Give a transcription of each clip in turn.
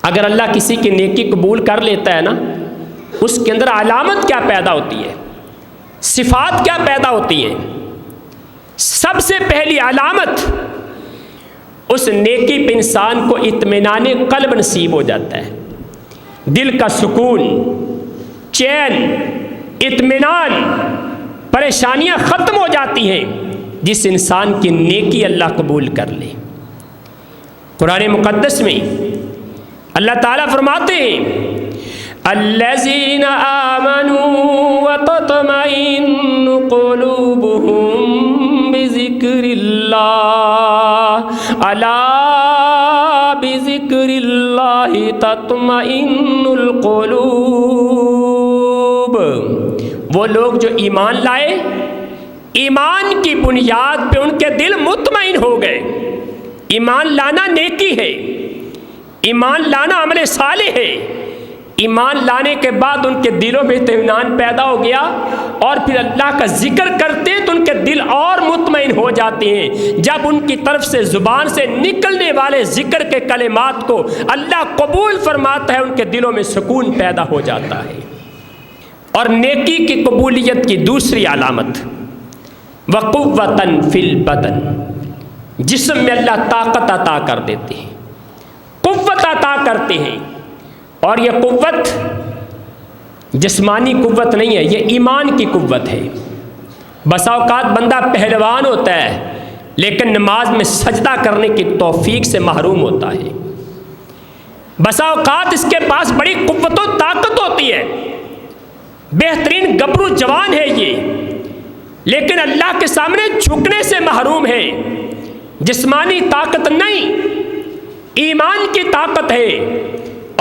اگر اللہ کسی کی نیکی قبول کر لیتا ہے نا، اس کے اندر علامت کیا پیدا ہوتی ہے، صفات کیا پیدا ہوتی ہیں؟ سب سے پہلی علامت، اس نیکی پہ انسان کو اطمینان قلب نصیب ہو جاتا ہے، دل کا سکون، چین، اطمینان، پریشانیاں ختم ہو جاتی ہیں جس انسان کی نیکی اللہ قبول کر لے۔ قرآن مقدس میں اللہ تعالیٰ فرماتے ہیں الذین آمنوا وتطمئن قلوبهم بذکر اللہ الا بذکر اللہ تطمئن القلوب۔ وہ لوگ جو ایمان لائے، ایمان کی بنیاد پہ ان کے دل مطمئن ہو گئے۔ ایمان لانا نیکی ہے، ایمان لانا عمل صالح ہے۔ ایمان لانے کے بعد ان کے دلوں میں اطمینان پیدا ہو گیا، اور پھر اللہ کا ذکر کرتے تو ان کے دل اور مطمئن ہو جاتے ہیں۔ جب ان کی طرف سے زبان سے نکلنے والے ذکر کے کلمات کو اللہ قبول فرماتا ہے، ان کے دلوں میں سکون پیدا ہو جاتا ہے۔ اور نیکی کی قبولیت کی دوسری علامت وقوتاً فی البدن، جسم میں اللہ طاقت عطا کر دیتے ہیں، قوت عطا کرتے ہیں۔ اور یہ قوت جسمانی قوت نہیں ہے، یہ ایمان کی قوت ہے۔ بسا اوقات بندہ پہلوان ہوتا ہے لیکن نماز میں سجدہ کرنے کی توفیق سے محروم ہوتا ہے۔ بسا اوقات اس کے پاس بڑی قوت و طاقت ہوتی ہے، بہترین گبرو جوان ہے یہ، لیکن اللہ کے سامنے جھکنے سے محروم ہے۔ جسمانی طاقت نہیں، ایمان کی طاقت ہے،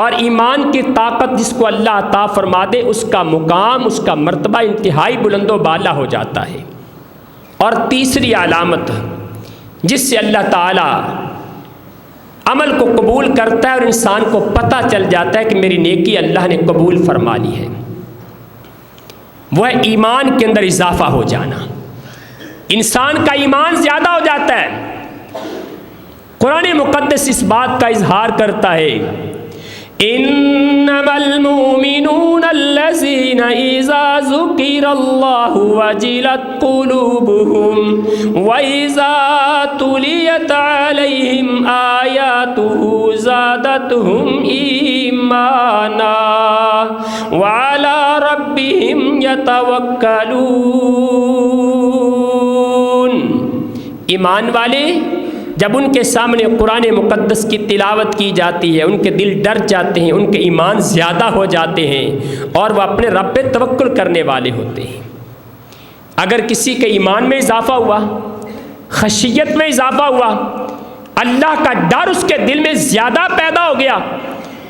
اور ایمان کی طاقت جس کو اللہ عطا فرما دے اس کا مقام، اس کا مرتبہ انتہائی بلند و بالا ہو جاتا ہے۔ اور تیسری علامت جس سے اللہ تعالی عمل کو قبول کرتا ہے اور انسان کو پتہ چل جاتا ہے کہ میری نیکی اللہ نے قبول فرما لی ہے، وہ ہے ایمان کے اندر اضافہ ہو جانا۔ انسان کا ایمان زیادہ ہو جاتا ہے۔ قرآن مقدس اس بات کا اظہار کرتا ہے انما المؤمنون الذين اذا ذكر الله وجلت قلوبهم واذا تليت عليهم آياته زادتهم ایمانا وعلى ربهم يتوكلون۔ ایمان والے جب ان کے سامنے قرآن مقدس کی تلاوت کی جاتی ہے، ان کے دل ڈر جاتے ہیں، ان کے ایمان زیادہ ہو جاتے ہیں، اور وہ اپنے رب پہ توکل کرنے والے ہوتے ہیں۔ اگر کسی کے ایمان میں اضافہ ہوا، خشیت میں اضافہ ہوا، اللہ کا ڈر اس کے دل میں زیادہ پیدا ہو گیا،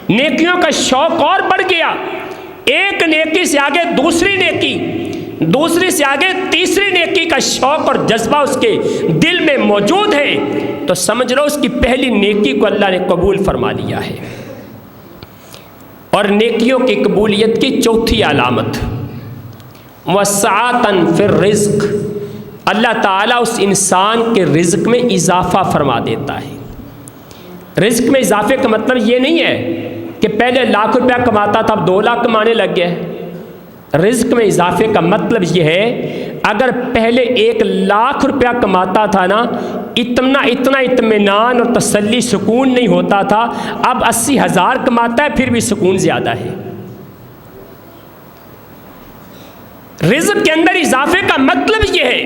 نیکیوں کا شوق اور بڑھ گیا، ایک نیکی سے آگے دوسری نیکی، دوسری سے آگے تیسری نیکی کا شوق اور جذبہ اس کے دل میں موجود ہے، تو سمجھ لو اس کی پہلی نیکی کو اللہ نے قبول فرما لیا ہے۔ اور نیکیوں کی قبولیت کی چوتھی علامت وسعۃً فی الرزق، اللہ تعالیٰ اس انسان کے رزق میں اضافہ فرما دیتا ہے۔ رزق میں اضافے کا مطلب یہ نہیں ہے کہ پہلے 1,00,000 روپیہ کماتا تھا اب 2 لاکھ کمانے لگ گیا۔ رزق میں اضافے کا مطلب یہ ہے اگر پہلے 1,00,000 روپیہ کماتا تھا نا، اتنا اطمینان اور تسلی سکون نہیں ہوتا تھا، اب 80,000 کماتا ہے پھر بھی سکون زیادہ ہے۔ رزق کے اندر اضافے کا مطلب یہ ہے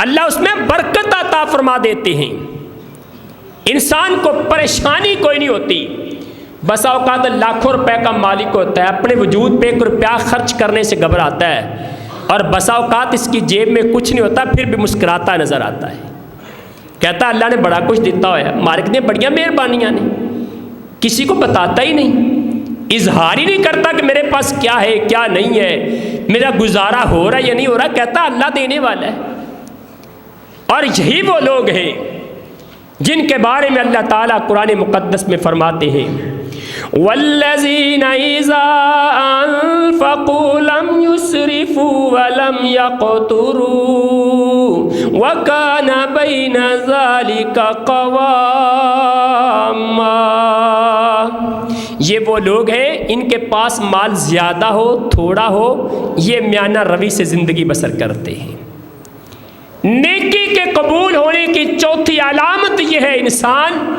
اللہ اس میں برکت عطا فرما دیتے ہیں، انسان کو پریشانی کوئی نہیں ہوتی۔ بسا اوقات لاکھوں روپے کا مالک ہوتا ہے، اپنے وجود پہ 1 روپیہ خرچ کرنے سے گھبراتا ہے، اور بسا اوقات اس کی جیب میں کچھ نہیں ہوتا پھر بھی مسکراتا نظر آتا ہے، کہتا اللہ نے بڑا کچھ دیتا ہوا ہے، مالک نے بڑیاں مہربانیاں نے، کسی کو بتاتا ہی نہیں، اظہار ہی نہیں کرتا کہ میرے پاس کیا ہے کیا نہیں ہے، میرا گزارا ہو رہا ہے یا نہیں ہو رہا، کہتا اللہ دینے والا ہے۔ اور یہی وہ لوگ ہیں جن کے بارے میں اللہ تعالیٰ قرآن مقدس میں فرماتے ہیں وَالَّذِينَ إِذَا أَنفَقُوا لَمْ يُسْرِفُوا وَلَمْ يَقْتُرُوا وَكَانَ بَيْنَ ذَلِكَ قَوَامًا۔ یہ وہ لوگ ہیں ان کے پاس مال زیادہ ہو تھوڑا ہو یہ میانہ روی سے زندگی بسر کرتے ہیں۔ نیکی کے قبول ہونے کی چوتھی علامت یہ ہے انسان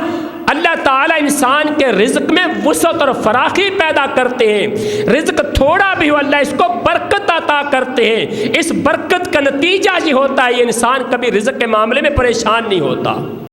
اللہ تعالیٰ انسان کے رزق میں وسعت اور فراخی پیدا کرتے ہیں۔ رزق تھوڑا بھی ہو اللہ اس کو برکت عطا کرتے ہیں۔ اس برکت کا نتیجہ یہ ہوتا ہے یہ انسان کبھی رزق کے معاملے میں پریشان نہیں ہوتا۔